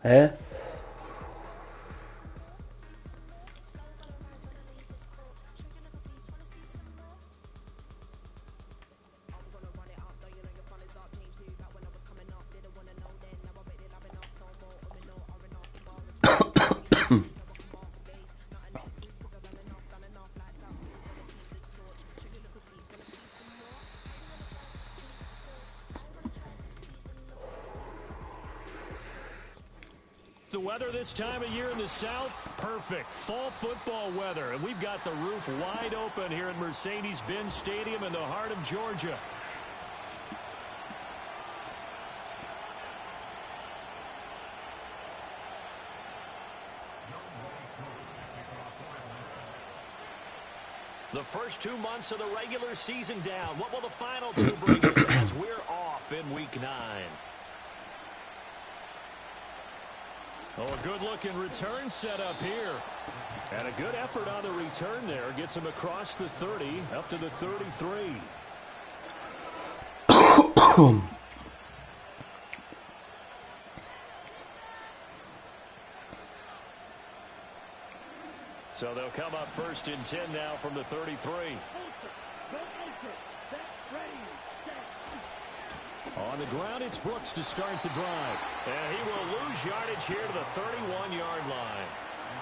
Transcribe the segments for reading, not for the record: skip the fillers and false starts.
Hä? The weather this time of year in the South, perfect. Fall football weather. And we've got the roof wide open here at Mercedes-Benz Stadium in the heart of Georgia. The first 2 months of the regular season down. What will the final two bring us as we're off in Week 9? Oh, a good-looking return set up here. And a good effort on the return there. Gets him across the 30, up to the 33. So they'll come up first and 10 now from the 33. On the ground, it's Brooks to start the drive. And he will lose yardage here to the 31-yard line.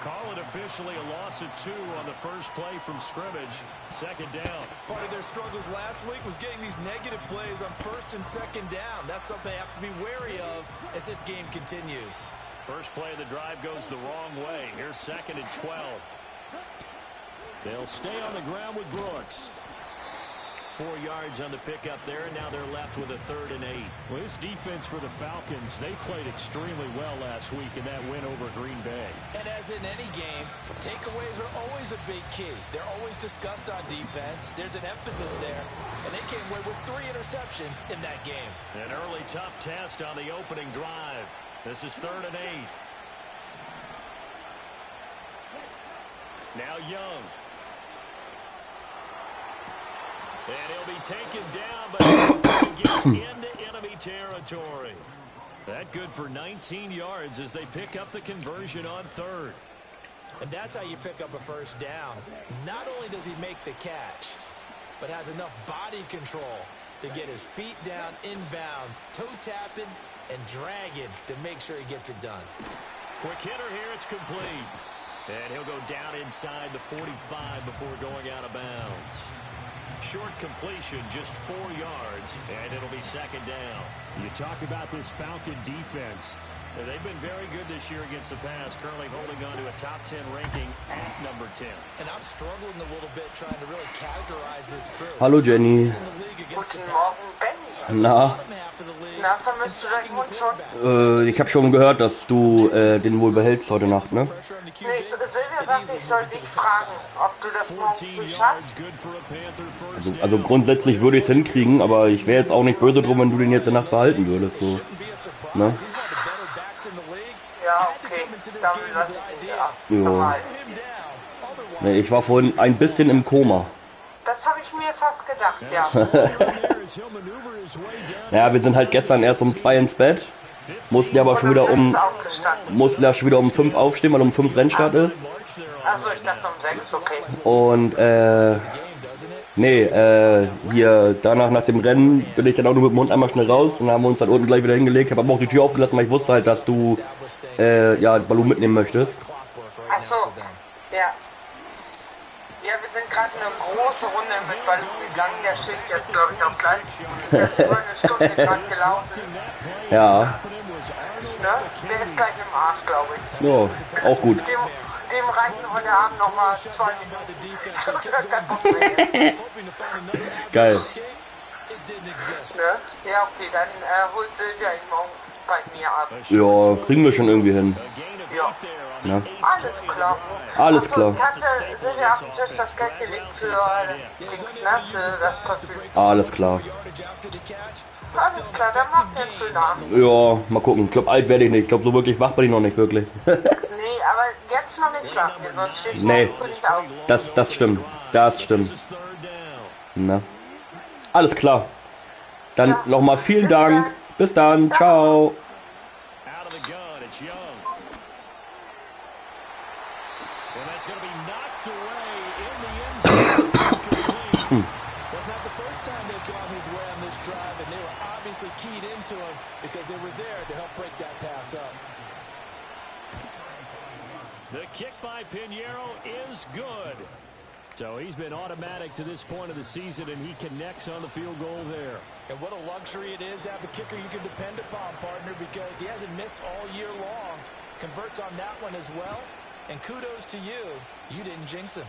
Call it officially a loss of 2 on the first play from scrimmage. Second down. Part of their struggles last week was getting these negative plays on first and second down. That's something they have to be wary of as this game continues. First play of the drive goes the wrong way. Here's second and 12. They'll stay on the ground with Brooks. 4 yards on the pickup there, and now they're left with a 3rd and 8. Well, this defense for the Falcons, they played extremely well last week in that win over Green Bay. And as in any game, takeaways are always a big key. They're always discussed on defense. There's an emphasis there, and they came away with 3 interceptions in that game. An early tough test on the opening drive. This is 3rd and 8. Now Young. And he'll be taken down, but he gets into enemy territory. That good for 19 yards as they pick up the conversion on 3rd. And that's how you pick up a first down. Not only does he make the catch, but has enough body control to get his feet down inbounds, toe tapping and dragging to make sure he gets it done. Quick hitter here, it's complete. And he'll go down inside the 45 before going out of bounds. Short completion, just 4 yards, and it'll be second down. You talk about this Falcon defense. They've been very good this year against the pass, currently holding on to a top 10 ranking at number 10. And I'm struggling a little bit trying to really categorize this crew. Hallo Jenny. Guten Morgen, Benny. Na? Na, vermisst du deinen Hund schon? Ich habe schon gehört, dass du den wohl behältst heute Nacht, ne? Nee, Silvia sagte, ich soll dich fragen, ob du das morgen früh schaffst. Also grundsätzlich würde ich es hinkriegen, aber ich wäre jetzt auch nicht böse drum, wenn du den jetzt in der Nacht behalten würdest, so. Ne? Ja, okay, dann lass ich ihn ab. Nee, ich war vorhin ein bisschen im Koma. Das habe ich mir fast gedacht, ja. Ja, wir sind halt gestern erst um 2 ins Bett. Mussten ja aber schon wieder um 5 aufstehen, weil um 5 Rennstart ist. Achso, ich dachte um 6, okay. Und hier danach nach dem Rennen bin ich dann auch nur mit dem Hund einmal schnell raus und dann haben wir uns dann unten gleich wieder hingelegt. Ich habe aber auch die Tür aufgelassen, weil ich wusste halt, dass du Balloon mitnehmen möchtest. Achso, ja. Ja, wir sind gerade eine große Runde mit Balloon gegangen. Der steht jetzt, glaube ich, auch gleich. Der ist über eine Stunde gerade gelaufen. Ja. Ne? Der ist gleich im Arsch, glaube ich. Ja, auch gut. Dem reichen heute Abend nochmal 2 Minuten. Geil. Ne? Ja, okay, dann holt Silvia ihn morgen bei mir ab. Ja, kriegen wir schon irgendwie hin. Ja. Ja. Alles klar. Alles Achso, klar. ich hatte Silvia auf den Tisch das Geld gelegt für Dings, ne? Für das Parfüm. Alles klar. Alles klar, dann macht ihr einen schönen Abend. Ja, mal gucken. Ich glaube, alt werde ich nicht. Ich glaube, so wirklich wach bin ich noch nicht wirklich. Nee, aber jetzt noch nicht schlafen gehen, sonst stehst du Nee, morgen früh nicht auf. das stimmt. Das stimmt. Na. Alles klar. Dann Ja. nochmal vielen Bis Dank. dann. Bis dann. Ciao. Out of the gun, it's Young. end zone. It's incomplete. That's not the first time they've gone his way on this drive, and they were obviously keyed into him because they were there to help break that pass up. The kick by Pinheiro is good. So he's been automatic to this point of the season, and he connects on the field goal there. And what a luxury it is to have a kicker you can depend upon, partner, because he hasn't missed all year long. Converts on that one as well. And kudos to you. You didn't jinx him.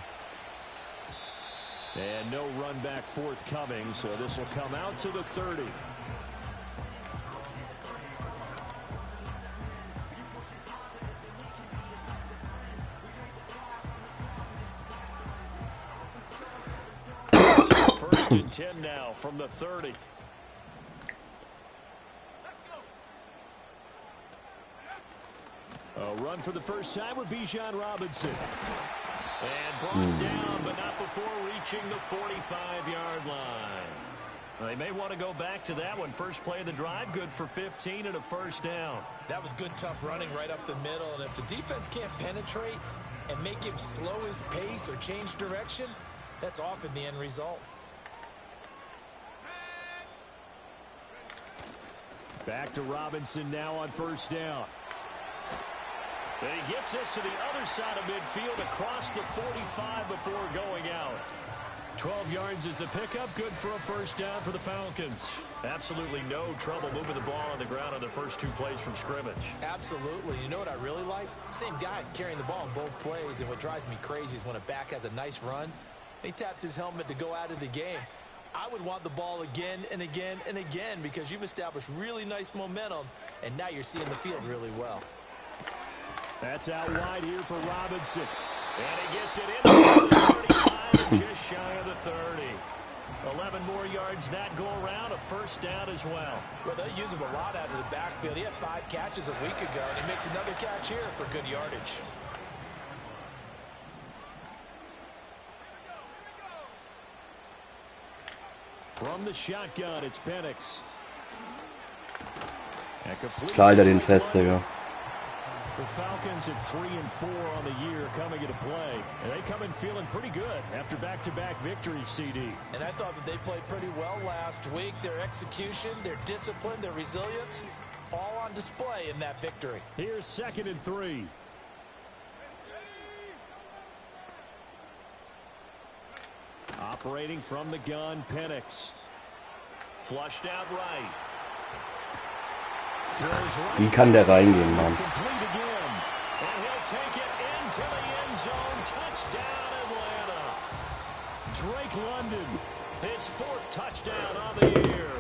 And no run back forthcoming, so this will come out to the 30. First and 10 now from the 30. A run for the first time with Bijan Robinson. And brought down, but not before reaching the 45-yard line. Well, they may want to go back to that one. First play of the drive, good for 15 and a first down. That was good, tough running right up the middle. And if the defense can't penetrate and make him slow his pace or change direction, that's often the end result. Back to Robinson now on first down. And he gets this to the other side of midfield across the 45 before going out. 12 yards is the pickup. Good for a first down for the Falcons. Absolutely no trouble moving the ball on the ground on the first two plays from scrimmage. Absolutely. You know what I really like? Same guy carrying the ball in both plays. And what drives me crazy is when a back has a nice run, he taps his helmet to go out of the game. I would want the ball again and again and again because you've established really nice momentum, and now you're seeing the field really well. That's out wide here for Robinson. And he gets it inside the 35 and just shy of the 30. 11 more yards that go around, a first down as well. Well, they use him a lot out of the backfield. He had 5 catches a week ago, and he makes another catch here for good yardage. From the shotgun, it's Penix. Schalter den fest, Digga. The Falcons at 3-4 on the year coming into play. And they come in feeling pretty good after back-to-back victories, CD. And I thought that they played pretty well last week. Their execution, their discipline, their resilience, all on display in that victory. Here's 2nd and 3. Operating from the gun, Penix. Flushed out right. Wie kann der reingehen, Mann? Complete again. And he'll take it into the end zone. Touchdown, Atlanta. Drake London, his 4th touchdown on the year.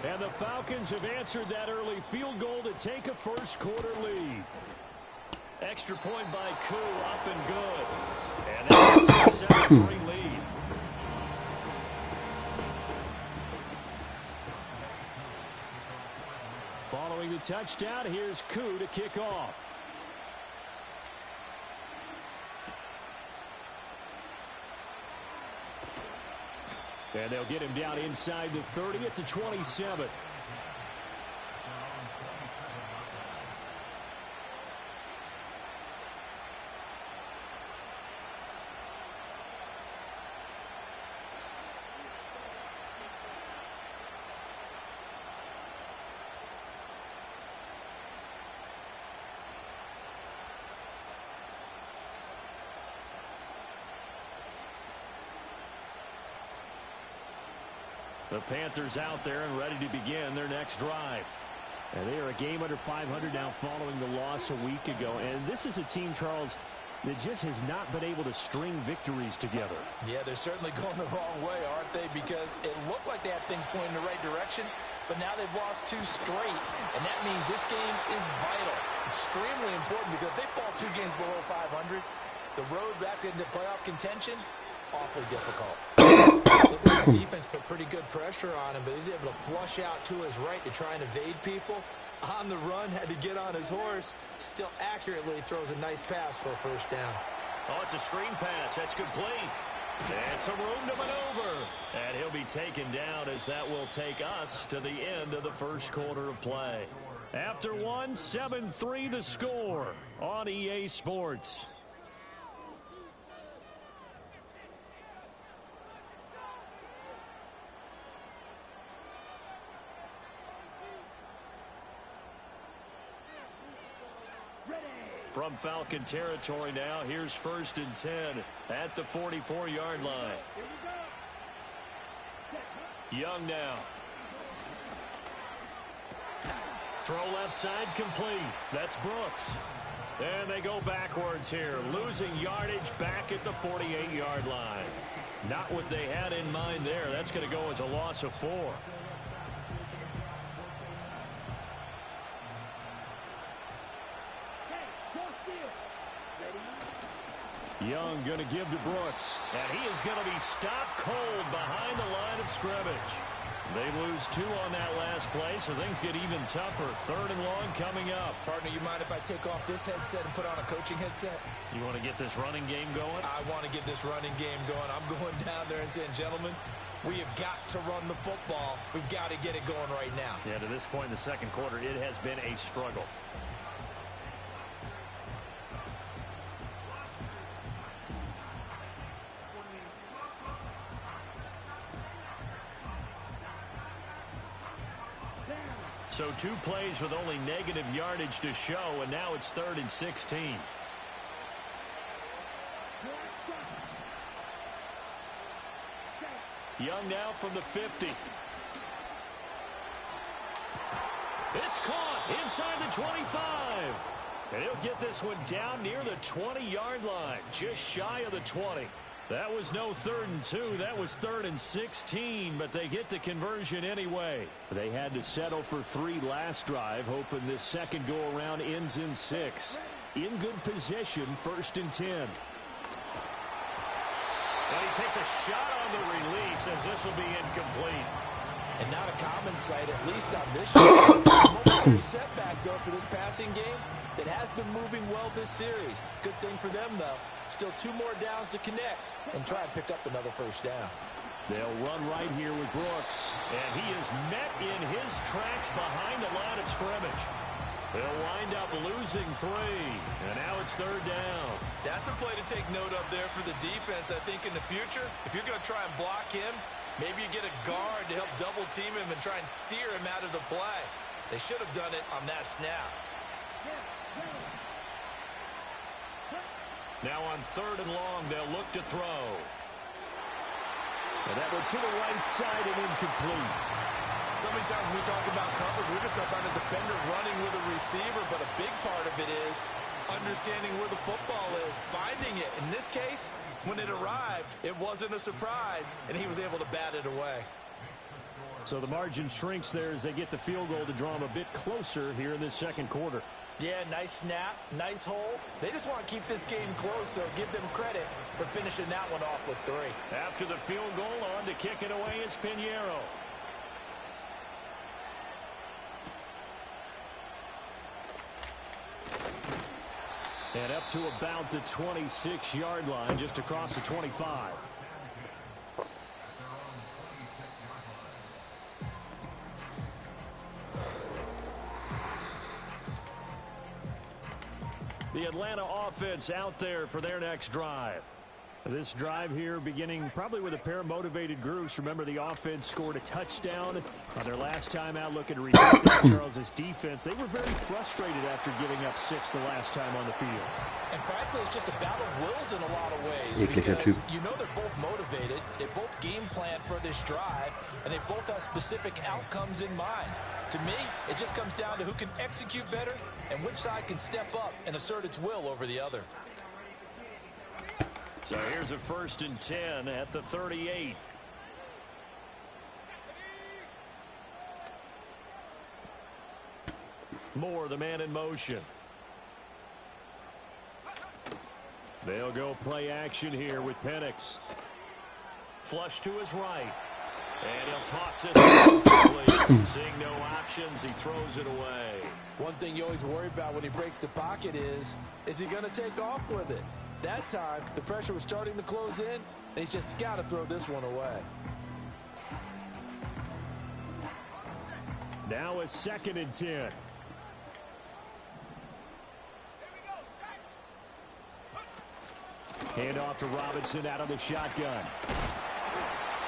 And the Falcons have answered that early field goal to take a first quarter lead. Extra point by Koo, up and good. And that's a 7-3 lead. Following the touchdown, here's Koo to kick off. And they'll get him down inside the 30 at the 27. The Panthers out there and ready to begin their next drive. And they are a game under 500 now following the loss a week ago. And this is a team, Charles, that just has not been able to string victories together. Yeah, they're certainly going the wrong way, aren't they? Because it looked like they had things pointing in the right direction, but now they've lost 2 straight. And that means this game is vital. Extremely important because if they fall 2 games below 500, the road back into playoff contention, awfully difficult. Look at the defense put pretty good pressure on him, but he's able to flush out to his right to try and evade people. On the run, had to get on his horse. Still accurately throws a nice pass for a first down. Oh, it's a screen pass. That's complete. And some room to maneuver. And he'll be taken down as that will take us to the end of the first quarter of play. After one, 7-3 the score on EA Sports. From Falcon territory now, here's 1st and 10 at the 44-yard line. Young now. Throw left side complete. That's Brooks. And they go backwards here, losing yardage back at the 48-yard line. Not what they had in mind there. That's going to go as a loss of 4. Young going to give to Brooks. And he is going to be stopped cold behind the line of scrimmage. They lose 2 on that last play, so things get even tougher. 3rd and long coming up. Partner, you mind if I take off this headset and put on a coaching headset? You want to get this running game going? I want to get this running game going. I'm going down there and saying, gentlemen, we have got to run the football. We've got to get it going right now. Yeah, to this point in the second quarter, it has been a struggle. So 2 plays with only negative yardage to show, and now it's 3rd and 16. Young now from the 50. It's caught inside the 25. And he'll get this one down near the 20-yard line, just shy of the 20. That was no 3rd and 2. That was 3rd and 16, but they get the conversion anyway. They had to settle for 3 last drive, hoping this second go-around ends in 6. In good position, 1st and 10. And he takes a shot on the release as this will be incomplete. And not a common sight, at least on this show. Momentary setback, though, for this passing game that has been moving well this series. Good thing for them, though. Still 2 more downs to connect and try and pick up another 1st down. They'll run right here with Brooks. And he is met in his tracks behind the line of scrimmage. They'll wind up losing 3. And now it's 3rd down. That's a play to take note of there for the defense, I think, in the future. If you're going to try and block him, maybe you get a guard to help double team him and try and steer him out of the play. They should have done it on that snap. Now on 3rd and long, they'll look to throw. And that one to the right side and incomplete. So many times when we talk about coverage, we're just talking about a defender running with a receiver, but a big part of it is understanding where the football is, finding it. In this case, when it arrived, it wasn't a surprise, and he was able to bat it away. So the margin shrinks there as they get the field goal to draw them a bit closer here in this second quarter. Yeah, nice snap, nice hole. They just want to keep this game close, so give them credit for finishing that one off with 3. After the field goal, on to kick it away is Pinheiro. And up to about the 26-yard line, just across the 25. The Atlanta offense out there for their next drive. This drive here beginning probably with a pair of motivated groups. Remember, the offense scored a touchdown on their last time out looking to repeat that. Charles's defense, they were very frustrated after giving up 6 the last time on the field. And frankly, it's just a battle of wills in a lot of ways. Because you know they're both motivated. They both game plan for this drive. And they both have specific outcomes in mind. To me, it just comes down to who can execute better and which side can step up and assert its will over the other. So here's a 1st and 10 at the 38. Moore, the man in motion. They'll go play action here with Penix. Flush to his right. And he'll toss this one. Seeing no options, he throws it away. One thing you always worry about when he breaks the pocket is he going to take off with it? That time, the pressure was starting to close in, and he's just got to throw this one away. Now a 2nd and 10. Hand off to Robinson out of the shotgun.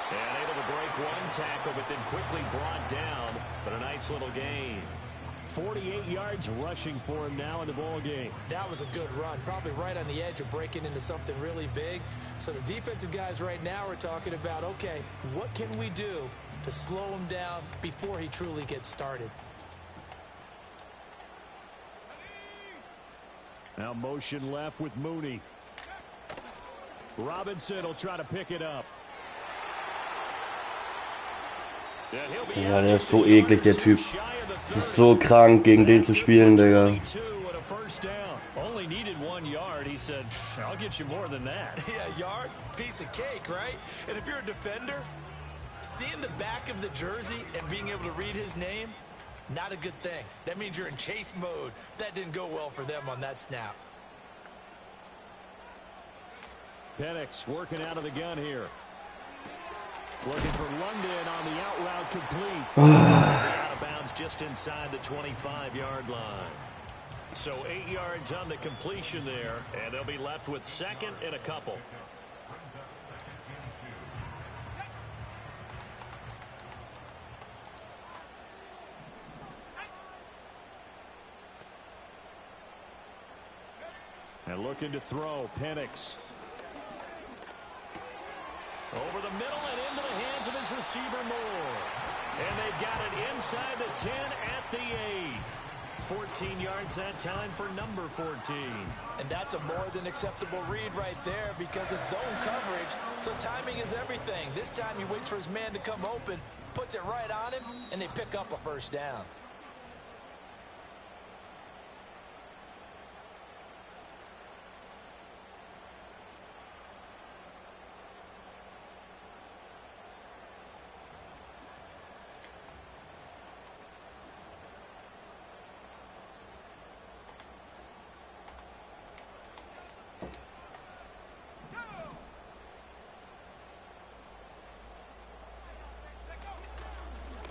And able to break one tackle, but then quickly brought down. But a nice little gain. 48 yards rushing for him now in the ball game. That was a good run, probably right on the edge of breaking into something really big. So the defensive guys right now are talking about, okay, what can we do to slow him down before he truly gets started? Now motion left with Mooney. Robinson will try to pick it up. Ja, der ist so eklig, der Typ. Das ist so krank, gegen den zu spielen, Digga. Only needed 1 yard. He said, I'll get you more than that. Yeah, yard, piece of cake, right? And if you're a defender, seeing the back of the jersey and being able to read his name, not a good thing. That means you're in chase mode. That didn't go well for them on that snap. Penix working out of the gun here. Looking for London on the out route complete. Out of bounds just inside the 25-yard line. So 8 yards on the completion there, and they'll be left with second and a couple. And looking to throw, Penix. Over the middle and into the hands of his receiver, Moore. And they've got it inside the 10 at the 8. 14 yards that time for number 14. And that's a more than acceptable read right there because it's zone coverage, so timing is everything. This time he waits for his man to come open, puts it right on him, and they pick up a first down.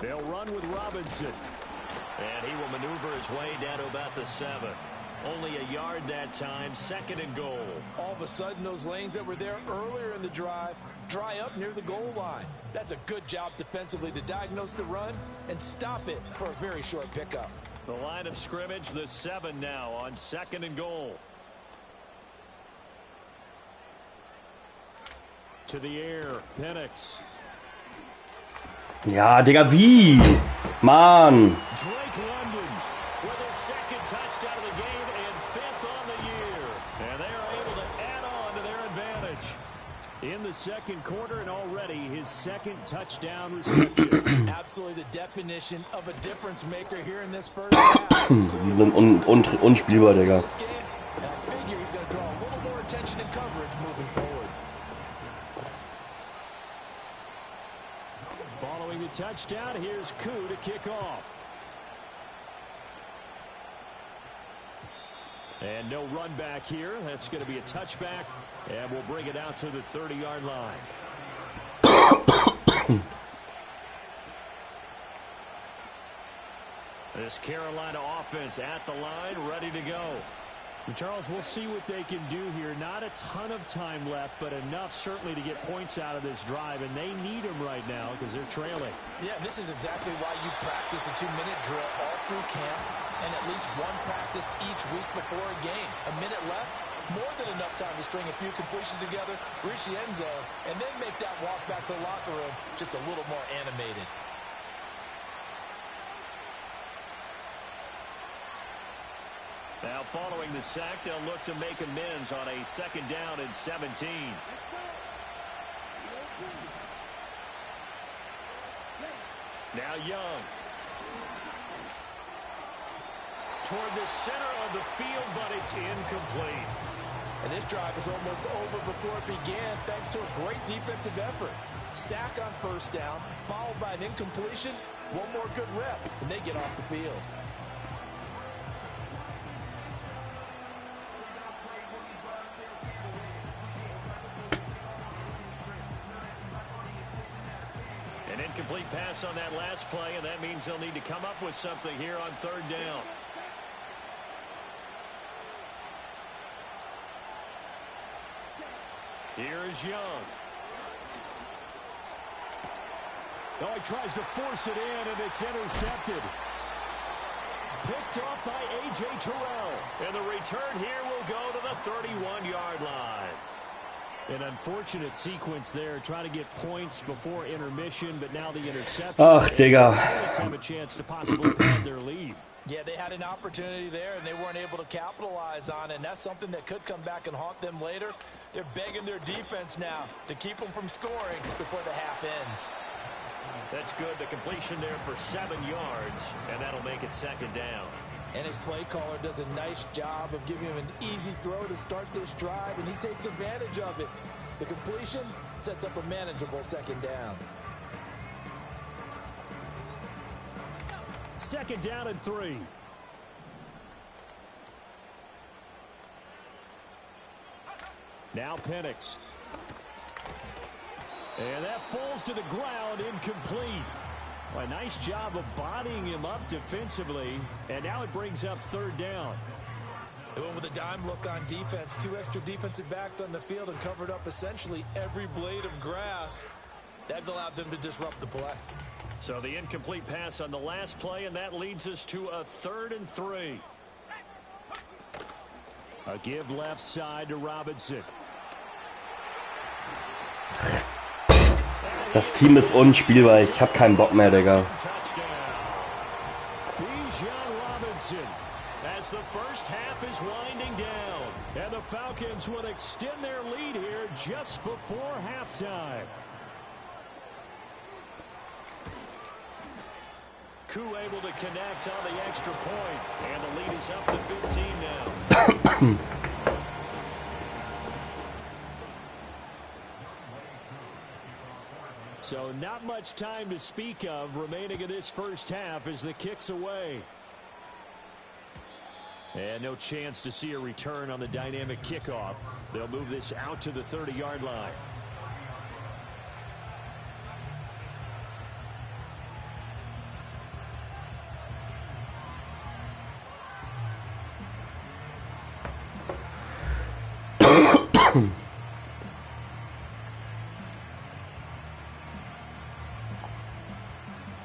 They'll run with Robinson. And he will maneuver his way down to about the 7. Only a yard that time, second and goal. All of a sudden, those lanes that were there earlier in the drive dry up near the goal line. That's a good job defensively to diagnose the run and stop it for a very short pickup. The line of scrimmage, the 7 now on second and goal. To the air, Penix. Ja, Digga, wie? Mann. Drake London with his second touchdown of the game and 5th on the year. And they are able to add on to their advantage. In the second quarter and already his second touchdown reception. Absolutely the definition of a difference maker here in this first half. Unspielbar, Digga. I figure he's going to draw a little more attention and coverage moving forward. Following the touchdown, here's Koo to kick off. And no run back here. That's going to be a touchback, and we'll bring it out to the 30-yard line. This Carolina offense at the line, ready to go. And Charles, we'll see what they can do here. Not a ton of time left, but enough certainly to get points out of this drive, and they need them right now because they're trailing. Yeah, this is exactly why you practice a 2-minute drill all through camp and at least one practice each week before a game. A minute left, more than enough time to string a few completions together, reach the end zone, and then make that walk back to the locker room just a little more animated. Now following the sack, they'll look to make amends on a 2nd down and 17. Now Young. Toward the center of the field, but it's incomplete. And this drive is almost over before it began thanks to a great defensive effort. Sack on first down, followed by an incompletion. One more good rep, and they get off the field. An incomplete pass on that last play, and that means they'll need to come up with something here on 3rd down. Here's Young. Oh, he tries to force it in, and it's intercepted. picked off by A.J. Terrell. And the return here will go to the 31-yard line. An unfortunate sequence there, trying to get points before intermission, but now the interception. Ach, Digga. Have a chance to possibly pad their lead. Yeah, they had an opportunity there, and they weren't able to capitalize on it, and that's something that could come back and haunt them later. They're begging their defense now to keep them from scoring before the half ends. That's good. The completion there for 7 yards, and that'll make it second down. And his play caller does a nice job of giving him an easy throw to start this drive, and he takes advantage of it. The completion sets up a manageable second down. Second down and 3. Now Penix. And that falls to the ground, incomplete. A nice job of bodying him up defensively, and now it brings up third down. They went with a dime look on defense. 2 extra defensive backs on the field and covered up essentially every blade of grass. That allowed them to disrupt the play. So the incomplete pass on the last play, and that leads us to a 3rd and 3. A give left side to Robinson. Das Team ist unspielbar. Ich habe keinen Bock mehr, Digga. As the first half is winding down, and the Falcons will extend their lead here just before halftime. Koo able to connect on the extra point, and the lead is up to 15 now. So not much time to speak of remaining in this first half as the kick's away. And no chance to see a return on the dynamic kickoff. They'll move this out to the 30-yard line.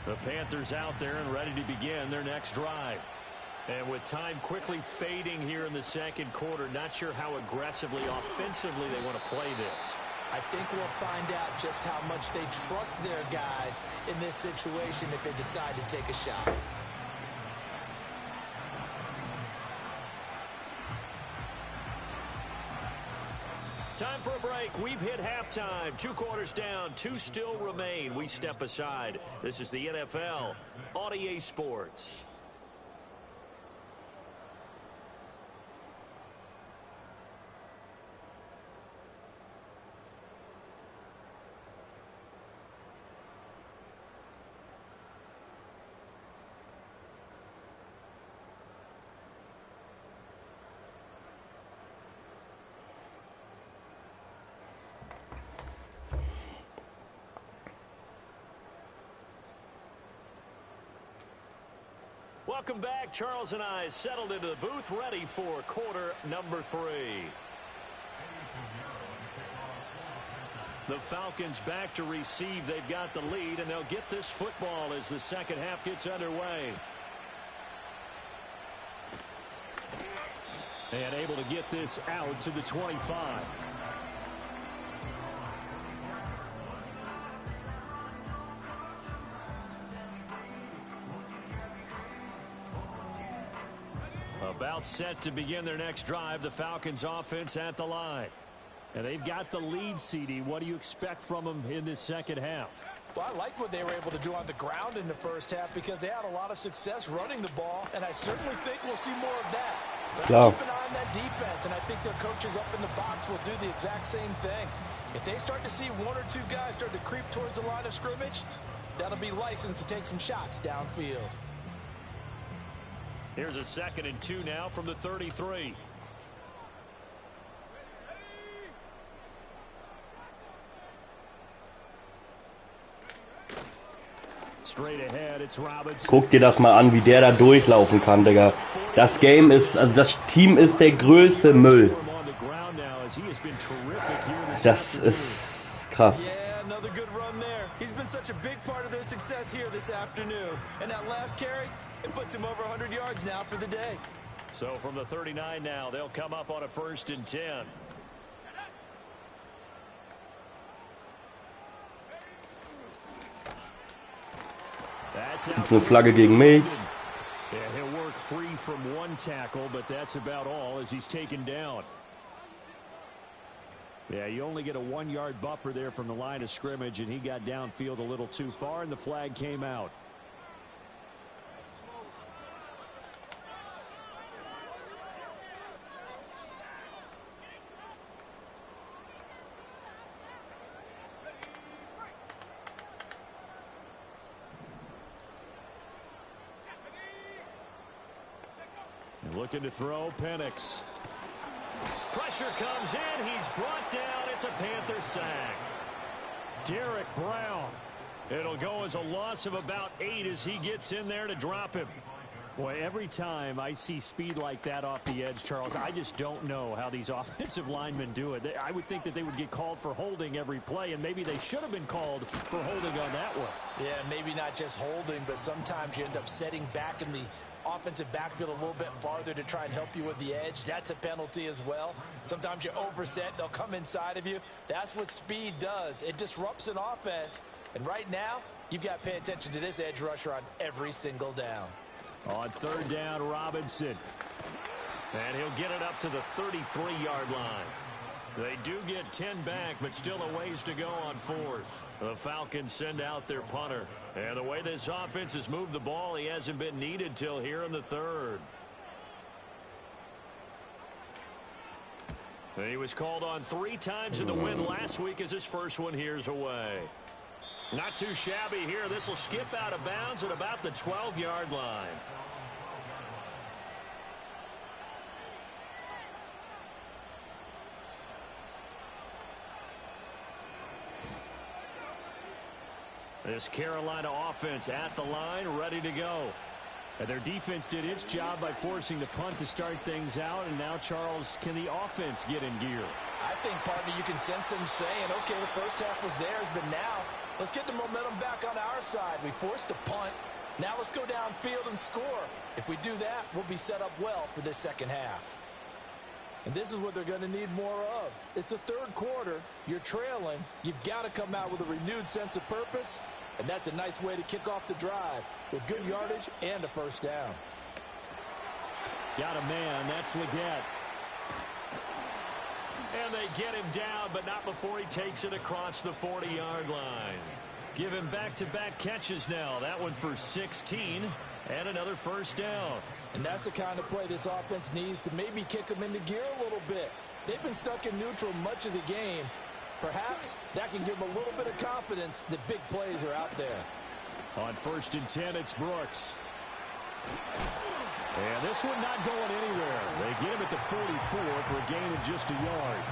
The Panthers out there and ready to begin their next drive. And with time quickly fading here in the second quarter, not sure how aggressively, offensively they want to play this. I think we'll find out just how much they trust their guys in this situation if they decide to take a shot. Time for a break. We've hit halftime. 2 quarters down. 2 still remain. We step aside. This is the NFL on EA Sports. Welcome back. Charles and I settled into the booth, ready for quarter number 3. The Falcons back to receive. They've got the lead, and they'll get this football as the second half gets underway. And able to get this out to the 25. About set to begin their next drive. The Falcons offense at the line. And they've got the lead, CD. What do you expect from them in this second half? Well, I like what they were able to do on the ground in the first half because they had a lot of success running the ball, and I certainly think we'll see more of that. But I'm keeping an eye on that defense, and I think their coaches up in the box will do the exact same thing. If they start to see 1 or 2 guys start to creep towards the line of scrimmage, that'll be licensed to take some shots downfield. Here's a 2nd and 2 now from the 33. Straight ahead, it's Robinson. Guck dir das mal an, wie der da durchlaufen kann, Digga. Das Game ist, also das Team ist der größte Müll. Das ist krass. Yeah, another good run there. He's been such a big part of their success here this afternoon. And that last carry, It puts him over 100 yards now for the day. So from the 39 now, they'll come up on a 1st and 10. Gibt's eine Flagge gegen mich. Yeah, he'll work free from one tackle, but that's about all as he's taken down. Yeah, you only get a 1-yard buffer there from the line of scrimmage, and he got downfield a little too far, and the flag came out. Looking to throw, Penix. Pressure comes in. He's brought down. It's a Panther sack. Derek Brown. It'll go as a loss of about 8 as he gets in there to drop him. Boy, every time I see speed like that off the edge, Charles, I just don't know how these offensive linemen do it. I would think that they would get called for holding every play, and maybe they should have been called for holding on that one. Yeah, maybe not just holding, but sometimes you end up setting back in the offensive backfield a little bit farther to try and help you with the edge. That's a penalty as well. Sometimes you overset, they'll come inside of you. That's what speed does. It disrupts an offense. And right now, you've got to pay attention to this edge rusher on every single down. On 3rd down, Robinson. And he'll get it up to the 33-yard line. They do get 10 back, but still a ways to go on 4th. The Falcons send out their punter. And the way this offense has moved the ball, he hasn't been needed till here in the 3rd. He was called on 3 times in the win last week as his first one here's away. Not too shabby here. This will skip out of bounds at about the 12-yard line. This Carolina offense at the line, ready to go. And their defense did its job by forcing the punt to start things out. And now, Charles, can the offense get in gear? I think, partner, you can sense them saying, okay, the first half was theirs, but now let's get the momentum back on our side. We forced a punt. Now let's go downfield and score. If we do that, we'll be set up well for this second half. And this is what they're going to need more of. It's the 3rd quarter. You're trailing. You've got to come out with a renewed sense of purpose. And that's a nice way to kick off the drive with good yardage and a 1st down. Got a man. That's Leggett. And they get him down, but not before he takes it across the 40-yard line. Give him back-to-back catches now. That one for 16 and another 1st down. And that's the kind of play this offense needs to maybe kick them into gear a little bit. They've been stuck in neutral much of the game. Perhaps that can give them a little bit of confidence that big plays are out there. On 1st and 10, it's Brooks. And this one not going anywhere. They get him at the 44 for a gain of just a yard.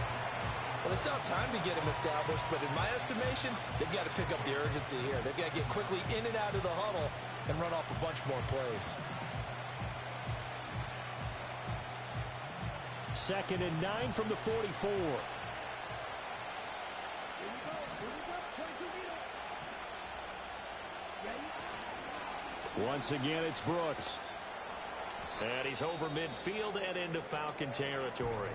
Well, they still have time to get him established, but in my estimation, they've got to pick up the urgency here. They've got to get quickly in and out of the huddle and run off a bunch more plays. 2nd and 9 from the 44. Once again, it's Brooks. And he's over midfield and into Falcon territory.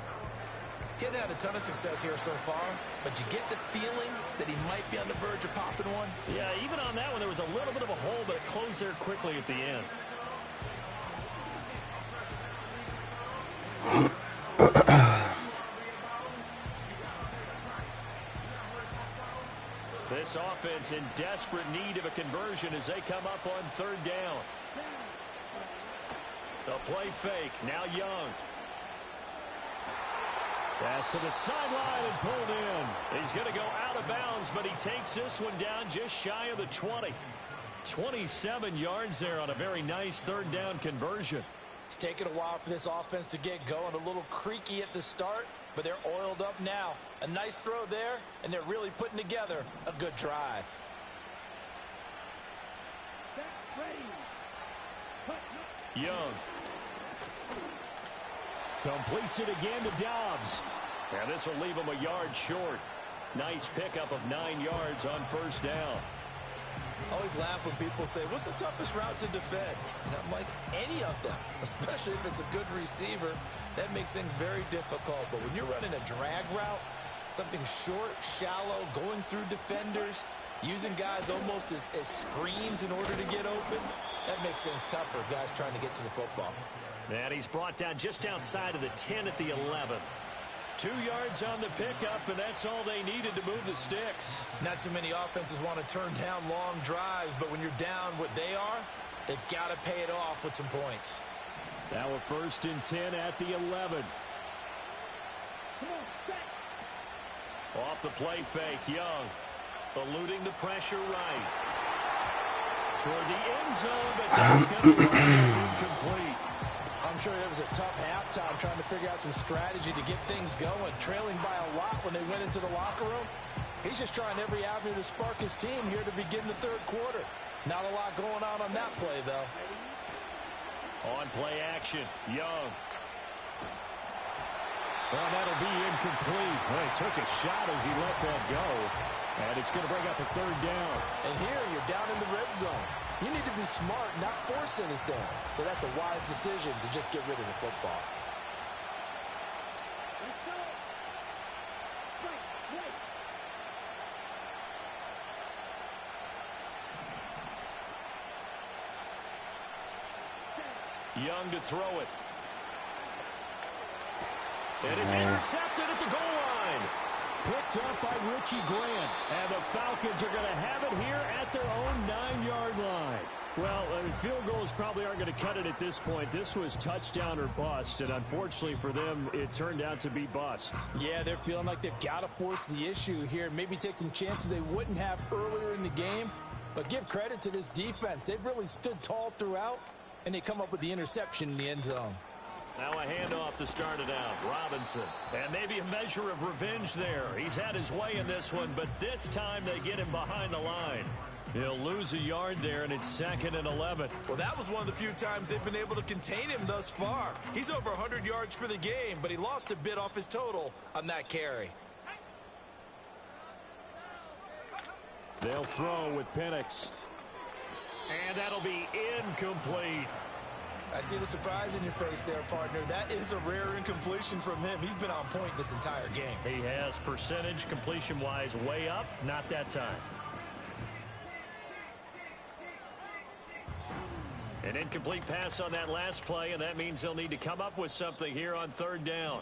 Getting had a ton of success here so far, but you get the feeling that he might be on the verge of popping one. Yeah, even on that one, there was a little bit of a hole, but it closed there quickly at the end. This offense in desperate need of a conversion as they come up on 3rd down. The play fake. Now Young. Pass to the sideline and pulled in. He's going to go out of bounds, but he takes this one down just shy of the 20. 27 yards there on a very nice 3rd down conversion. It's taken a while for this offense to get going. A little creaky at the start, but they're oiled up now. A nice throw there, and they're really putting together a good drive. Young. Completes it again to Dobbs. And this will leave him a yard short. Nice pickup of 9 yards on 1st down. I always laugh when people say, what's the toughest route to defend? And I'm like, any of them, especially if it's a good receiver. That makes things very difficult. But when you're running a drag route, something short, shallow, going through defenders, using guys almost as screens in order to get open, that makes things tough for guys trying to get to the football. And he's brought down just outside of the 10 at the 11. 2 yards on the pickup, and that's all they needed to move the sticks. Not too many offenses want to turn down long drives, but when you're down what they are, they've got to pay it off with some points. Now a 1st and 10 at the 11. Off the play fake, Young. Eluding the pressure right. Toward the end zone, but that's going to be incomplete. I'm sure it was a tough halftime trying to figure out some strategy to get things going. Trailing by a lot when they went into the locker room. He's just trying every avenue to spark his team here to begin the 3rd quarter. Not a lot going on that play, though. On play action, Young. Well, that'll be incomplete. Well, he took a shot as he let that go. And it's going to bring up a 3rd down. And here you're down in the red zone. You need to be smart, not force anything. So that's a wise decision to just get rid of the football. Young to throw it. It is intercepted at the goal line. Picked up by Richie Grant. And the Falcons are going to have it here at their own 9-yard line. Well, I mean, field goals probably aren't going to cut it at this point. This was touchdown or bust, and unfortunately for them, it turned out to be bust. Yeah, they're feeling like they've got to force the issue here. Maybe take some chances they wouldn't have earlier in the game. But give credit to this defense. They've really stood tall throughout, and they come up with the interception in the end zone. Now a handoff to start it out. Robinson. And maybe a measure of revenge there. He's had his way in this one, but this time they get him behind the line. He'll lose a yard there, and it's 2nd and 11. Well, that was one of the few times they've been able to contain him thus far. He's over 100 yards for the game, but he lost a bit off his total on that carry. They'll throw with Penix. And that'll be incomplete. I see the surprise in your face there, partner. That is a rare incompletion from him. He's been on point this entire game. He has percentage completion-wise way up. Not that time. An incomplete pass on that last play, and that means they'll need to come up with something here on 3rd down.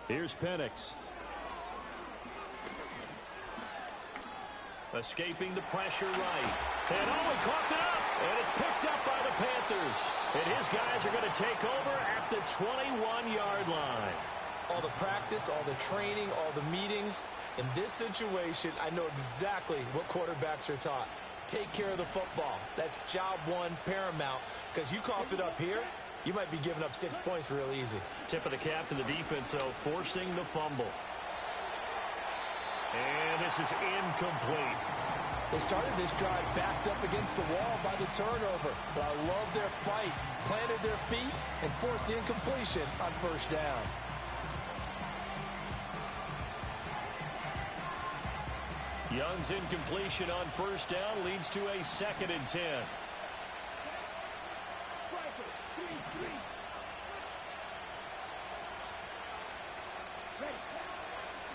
Here's Penix. Escaping the pressure right. And he caught it up. And it's picked up by the Panthers. And his guys are going to take over at the 21-yard line. All the practice, all the training, all the meetings. In this situation, I know exactly what quarterbacks are taught. Take care of the football. That's job one, paramount. Because you cough it up here, you might be giving up 6 points real easy. Tip of the cap to the defense, though, forcing the fumble. And this is incomplete. They started this drive backed up against the wall by the turnover. But I love their fight. Planted their feet and forced the incompletion on 1st down. Young's incompletion on 1st down leads to a 2nd and 10.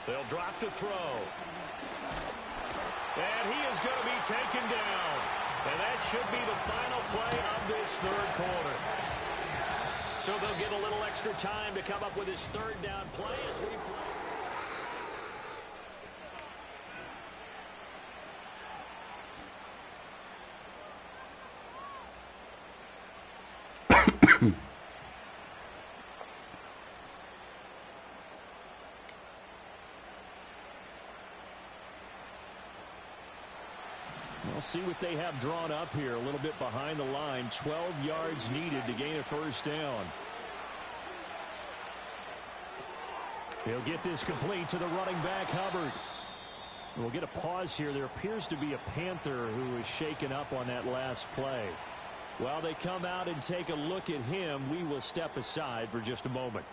They'll drop to throw. And he is going to be taken down. And that should be the final play of this 3rd quarter. So they'll get a little extra time to come up with his 3rd down play as we play. We'll see what they have drawn up here. A little bit behind the line. 12 yards needed to gain a 1st down. He'll get this complete to the running back, Hubbard. We'll get a pause here. There appears to be a Panther who is shaken up on that last play. While they come out and take a look at him, we will step aside for just a moment.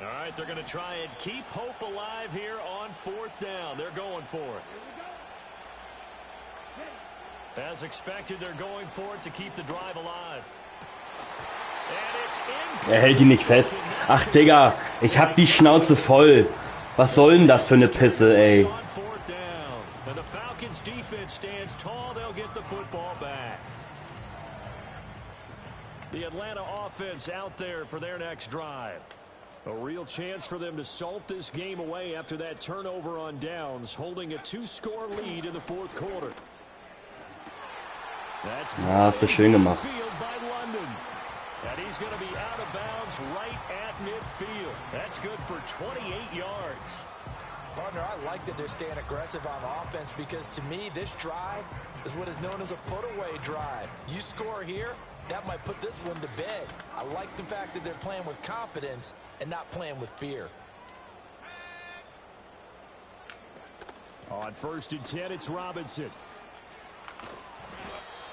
All right, they're going to try and keep hope alive here on 4th down. They're going for it. As expected, they're going for it to keep the drive alive. Er hält ihn nicht fest. Ach, Digga, ich hab die Schnauze voll. Was soll denn das für eine Pisse, ey? The Atlanta offense out there for their next drive. A real chance for them to salt this game away after that turnover on downs, holding a 2-score lead in the 4th quarter. Hast du schön gemacht. And he's going to be out of bounds right at midfield. That's good for 28 yards. Partner, I like that they're staying aggressive on offense because to me, this drive is what is known as a put-away drive. You score here, that might put this one to bed. I like the fact that they're playing with confidence and not playing with fear. On 1st and 10, it's Robinson.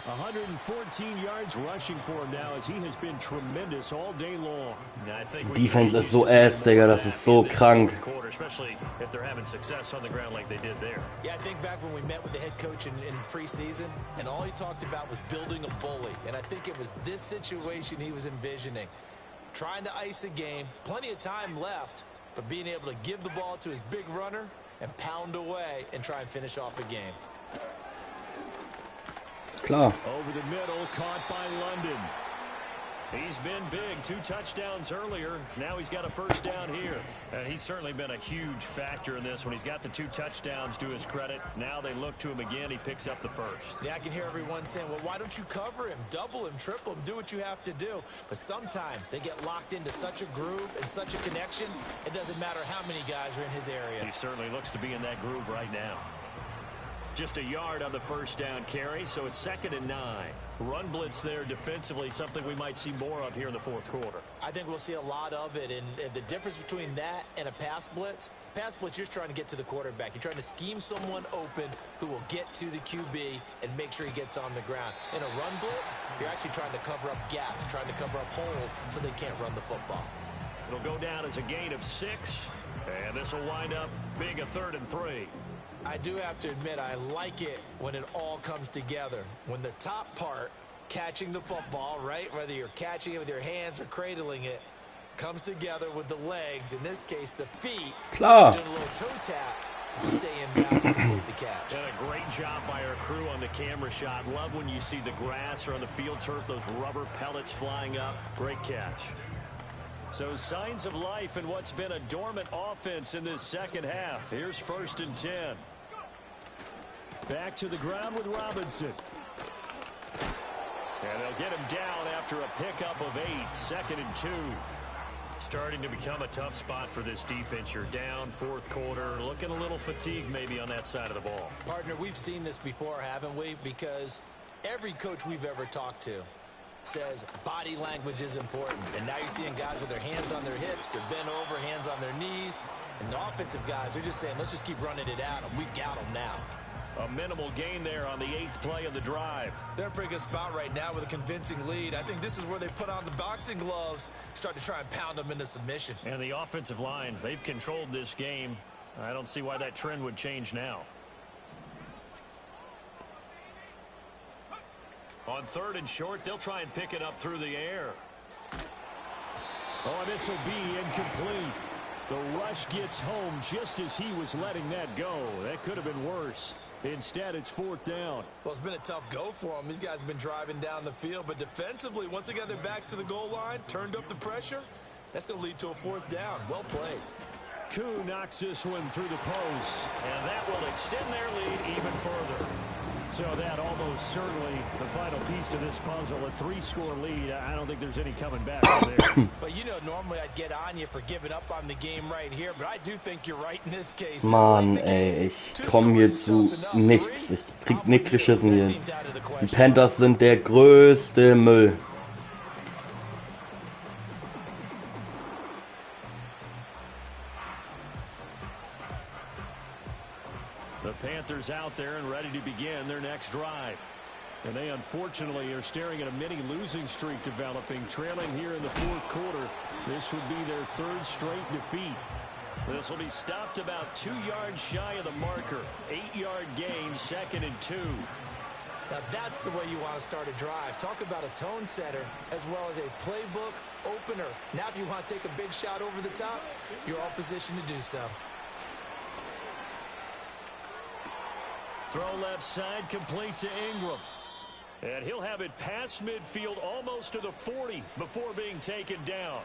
114 yards rushing for him now as he has been tremendous all day long. Die Defense ist so ass, Digga, das ist so krank. Especially if they're having success on the ground like they did there. Yeah, I think back when we met with the head coach in preseason, and all he talked about was building a bully. And I think it was this situation he was envisioning. Trying to ice a game, plenty of time left, but being able to give the ball to his big runner and pound away and try and finish off a game. Klar. Over the middle, caught by London. He's been big, 2 touchdowns earlier. Now he's got a 1st down here. And he's certainly been a huge factor in this when he's got the 2 touchdowns to his credit. Now they look to him again. He picks up the 1st. Yeah, I can hear everyone saying, well, why don't you cover him, double him, triple him, do what you have to do. But sometimes they get locked into such a groove and such a connection, it doesn't matter how many guys are in his area. He certainly looks to be in that groove right now. Just a yard on the 1st down carry, so it's 2nd and 9. Run blitz there defensively, something we might see more of here in the 4th quarter. I think we'll see a lot of it, and the difference between that and a pass blitz, you're trying to get to the quarterback. You're trying to scheme someone open who will get to the QB and make sure he gets on the ground. In a run blitz, you're actually trying to cover up gaps, trying to cover up holes so they can't run the football. It'll go down as a gain of 6, and this will wind up being a 3rd and 3. I do have to admit, I like it when it all comes together. When the top part, catching the football, right, whether you're catching it with your hands or cradling it, comes together with the legs, in this case, the feet, Klar. doing a little toe tap to stay in bounds and complete the catch. And a great job by our crew on the camera shot. Love when you see the grass or on the field turf, those rubber pellets flying up. Great catch. So signs of life in what's been a dormant offense in this 2nd half. Here's 1st and 10. Back to the ground with Robinson. And they'll get him down after a pickup of 8. 2nd and 2. Starting to become a tough spot for this defense. You're down 4th quarter. Looking a little fatigued maybe on that side of the ball. Partner, we've seen this before, haven't we? Because every coach we've ever talked to says body language is important. And now you're seeing guys with their hands on their hips, they're bent over, hands on their knees. And the offensive guys are just saying, let's just keep running it at them. We've got them now. A minimal gain there on the 8th play of the drive. They're in a pretty good spot right now with a convincing lead. I think this is where they put on the boxing gloves, start to try and pound them into submission. And the offensive line, they've controlled this game. I don't see why that trend would change now. On 3rd and short, they'll try and pick it up through the air. Oh, and this will be incomplete. The rush gets home just as he was letting that go. That could have been worse. Instead, it's 4th down. Well, it's been a tough go for them. These guys have been driving down the field, but defensively, once they got their backs to the goal line, turned up the pressure, that's going to lead to a 4th down. Well played. Koo knocks this one through the post, and that will extend their lead even further. So that almost certainly the final piece to this puzzle, a 3-score lead. I don't think there's any coming back from there. But you know, normally I'd get on you for giving up on the game right here, but I do think you're right in this case. Mann, ey, ich komme hier zu nichts. Ich krieg nichts geschissen hier. Die Panthers sind der größte Müll. The Panthers out there and ready to begin their next drive. And they unfortunately are staring at a mini losing streak developing, trailing here in the fourth quarter. This would be their third straight defeat. This will be stopped about 2 yards shy of the marker. 8-yard gain, 2nd and 2. Now that's the way you want to start a drive. Talk about a tone setter as well as a playbook opener. Now if you want to take a big shot over the top, you're all positioned to do so. Throw left side, complete to Ingram. And he'll have it past midfield almost to the 40 before being taken down.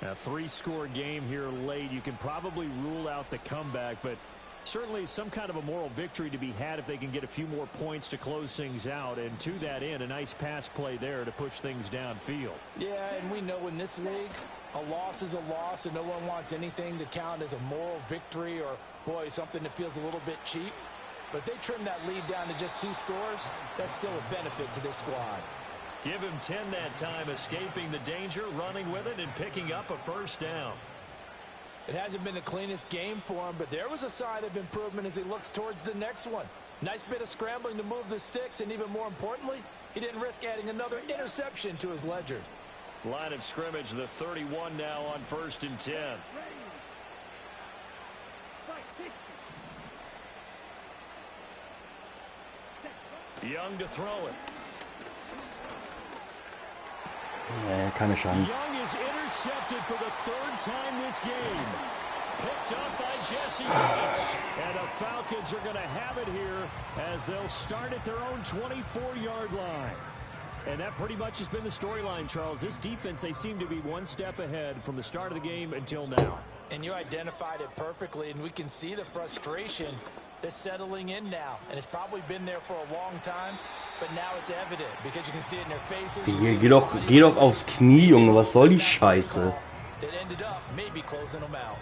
A 3-score game here late. You can probably rule out the comeback, but certainly some kind of a moral victory to be had if they can get a few more points to close things out. And to that end, a nice pass play there to push things downfield. Yeah, and we know in this league, a loss is a loss, and no one wants anything to count as a moral victory or, boy, something that feels a little bit cheap. But if they trim that lead down to just 2 scores, that's still a benefit to this squad. Give him 10 that time, escaping the danger, running with it, and picking up a first down. It hasn't been the cleanest game for him, but there was a sign of improvement as he looks towards the next one. Nice bit of scrambling to move the sticks, and even more importantly, he didn't risk adding another interception to his ledger. Line of scrimmage, the 31 now on 1st and 10. Young to throw it. Keine Chance. Young is intercepted for the 3rd time this game. Picked up by Jesse Bates. And the Falcons are going to have it here as they'll start at their own 24-yard line. And that pretty much has been the storyline, Charles. This defense, they seem to be one step ahead from the start of the game until now. And you identified it perfectly, and we can see the frustration that's settling in now. And it's probably been there for a long time, but now it's evident because you can see it in their faces. Geh doch aufs Knie, Junge. Was soll die Scheiße? It ended up maybe closing them out.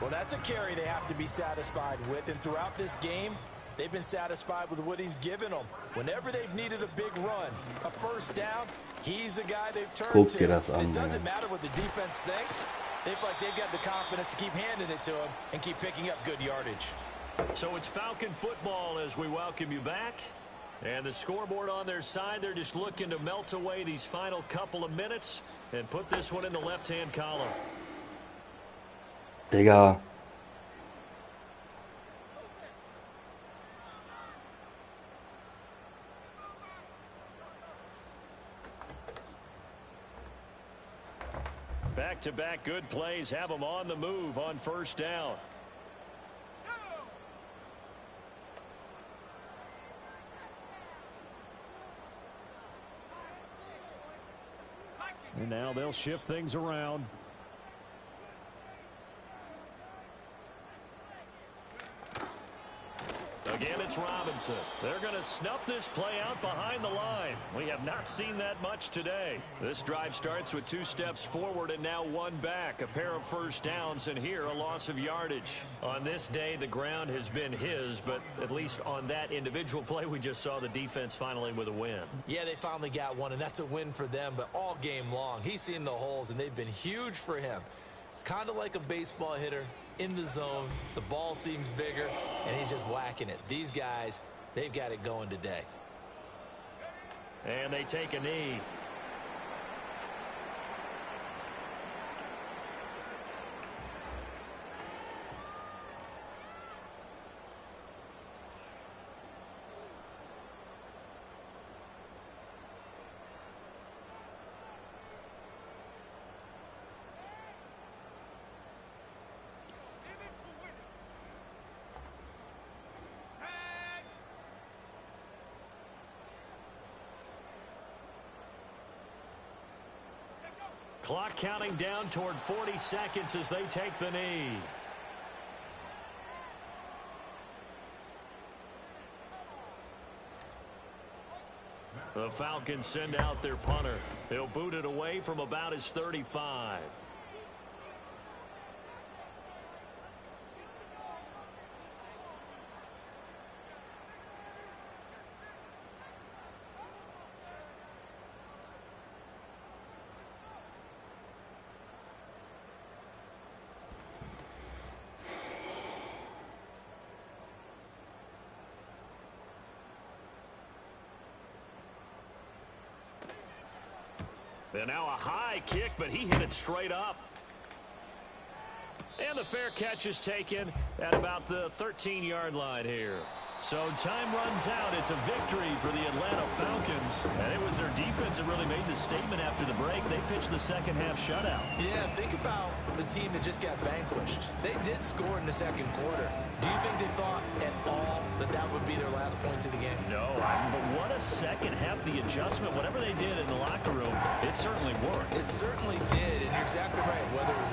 Well, that's a carry they have to be satisfied with, and throughout this game, they've been satisfied with what he's given them. Whenever they've needed a big run, a first down, he's the guy they've turned to. And it doesn't matter what the defense thinks. They feel like they've got the confidence to keep handing it to him and keep picking up good yardage. So it's Falcon football as we welcome you back. And the scoreboard on their side, they're just looking to melt away these final couple of minutes and put this one in the left-hand column. Digga. Back-to-back good plays have them on the move on 1st down. And now they'll shift things around. Again, it's Robinson. They're going to snuff this play out behind the line. We have not seen that much today. This drive starts with 2 steps forward and now 1 back. A pair of first downs, and here a loss of yardage. On this day, the ground has been his, but at least on that individual play, we just saw the defense finally with a win. Yeah, they finally got one, and that's a win for them, but all game long, he's seen the holes, and they've been huge for him. Kind of like a baseball hitter. In the zone, the ball seems bigger, and he's just whacking it. These guys, they've got it going today. And they take a knee. Clock counting down toward 40 seconds as they take the knee. The Falcons send out their punter. They'll boot it away from about his 35. And now a high kick, but he hit it straight up. And the fair catch is taken at about the 13-yard line here. So time runs out. It's a victory for the Atlanta Falcons. And it was their defense that really made the statement after the break. They pitched the second half shutout. Yeah, think about the team that just got vanquished. They did score in the second quarter. Do you think they thought at all that that would be their last points of the game? No, but what a second half. The adjustment, whatever they did in the locker room, it certainly worked. It certainly did, and you're exactly right. Whether it was